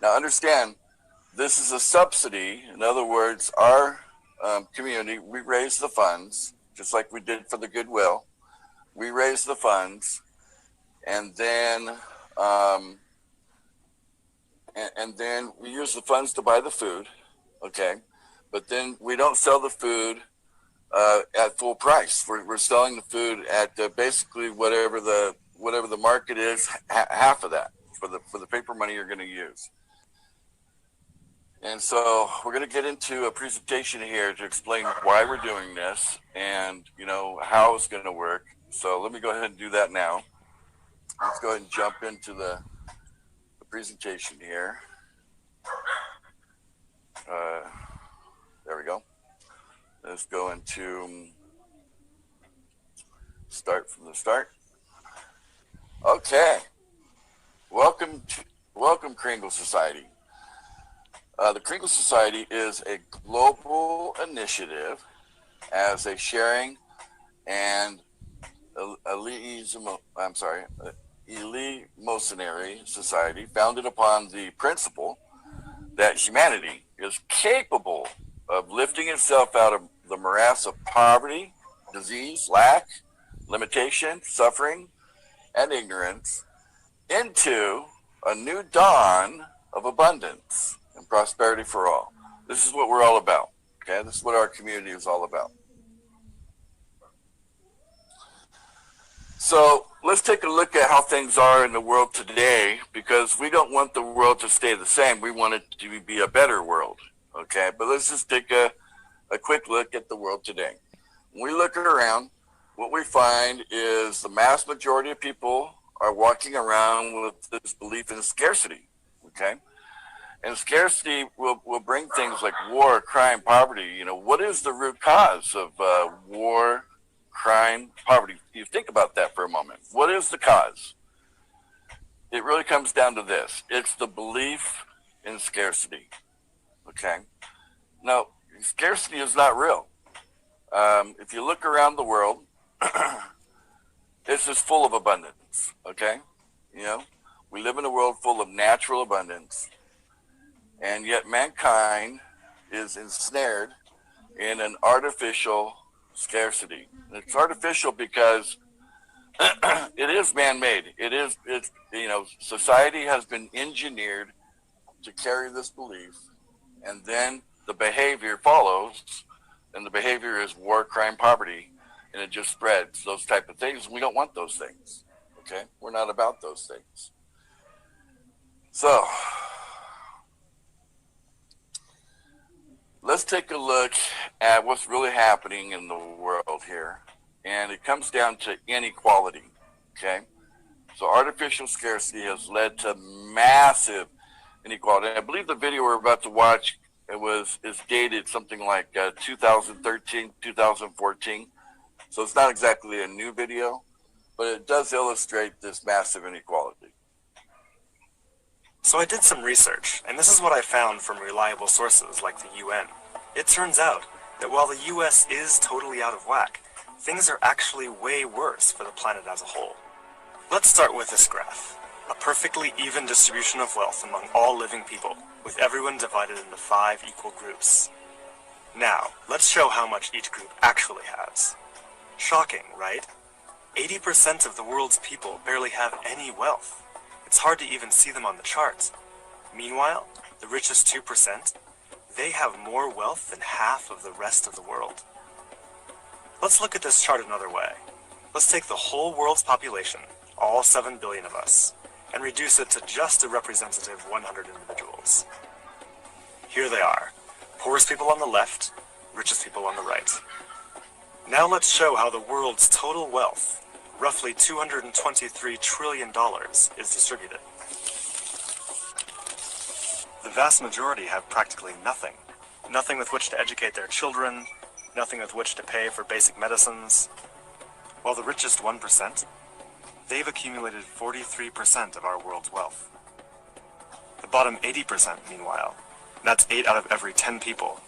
Now understand, this is a subsidy. In other words, our community, we raise the funds, just like we did for the Goodwill. We raise the funds, and then and then we use the funds to buy the food, okay? But then we don't sell the food at full price. We're selling the food at basically whatever the market is, half of that for the paper money you're going to use. And so we're going to get into a presentation here to explain why we're doing this and, you know, how it's going to work. So let me go ahead and do that now. Let's go ahead and jump into the presentation here. There we go. Let's go into start from the start. Okay. Welcome Kringle Society. The Kringle Society is a global initiative as a sharing and eleemosynary society founded upon the principle that humanity is capable of lifting itself out of the morass of poverty, disease, lack, limitation, suffering, and ignorance into a new dawn of abundance and prosperity for all. This is what we're all about, okay? This is what our community is all about. So let's take a look at how things are in the world today, because we don't want the world to stay the same. We want it to be a better world, okay? But let's just take a quick look at the world today. When we look around, what we find is the mass majority of people are walking around with this belief in scarcity, okay? And scarcity will bring things like war, crime, poverty. You know, what is the root cause of war, crime, poverty? You think about that for a moment. What is the cause? It really comes down to this. It's the belief in scarcity, okay? Now, scarcity is not real. If you look around the world, it's just full of abundance, okay? You know, we live in a world full of natural abundance, and yet mankind is ensnared in an artificial scarcity. And it's artificial because it is man-made. It's, you know, society has been engineered to carry this belief, and then the behavior follows, and the behavior is war, crime, poverty, and it just spreads, those type of things. We don't want those things, okay? We're not about those things. So let's take a look at what's really happening in the world here. And it comes down to inequality, okay? So artificial scarcity has led to massive inequality. I believe the video we're about to watch is dated something like 2013, 2014. So it's not exactly a new video, but it does illustrate this massive inequality. So I did some research, and this is what I found from reliable sources like the UN. It turns out that while the US is totally out of whack, things are actually way worse for the planet as a whole. Let's start with this graph. A perfectly even distribution of wealth among all living people, with everyone divided into 5 equal groups. Now, let's show how much each group actually has. Shocking, right? 80% of the world's people barely have any wealth. It's hard to even see them on the charts. Meanwhile, the richest 2%, they have more wealth than half of the rest of the world. Let's look at this chart another way. Let's take the whole world's population, all 7 billion of us, and reduce it to just a representative 100 individuals. Here they are, poorest people on the left, richest people on the right. Now let's show how the world's total wealth, roughly $223 trillion, is distributed. The vast majority have practically nothing. Nothing with which to educate their children, nothing with which to pay for basic medicines. While the richest 1%, they've accumulated 43% of our world's wealth. The bottom 80%, meanwhile, that's 8 out of every 10 people,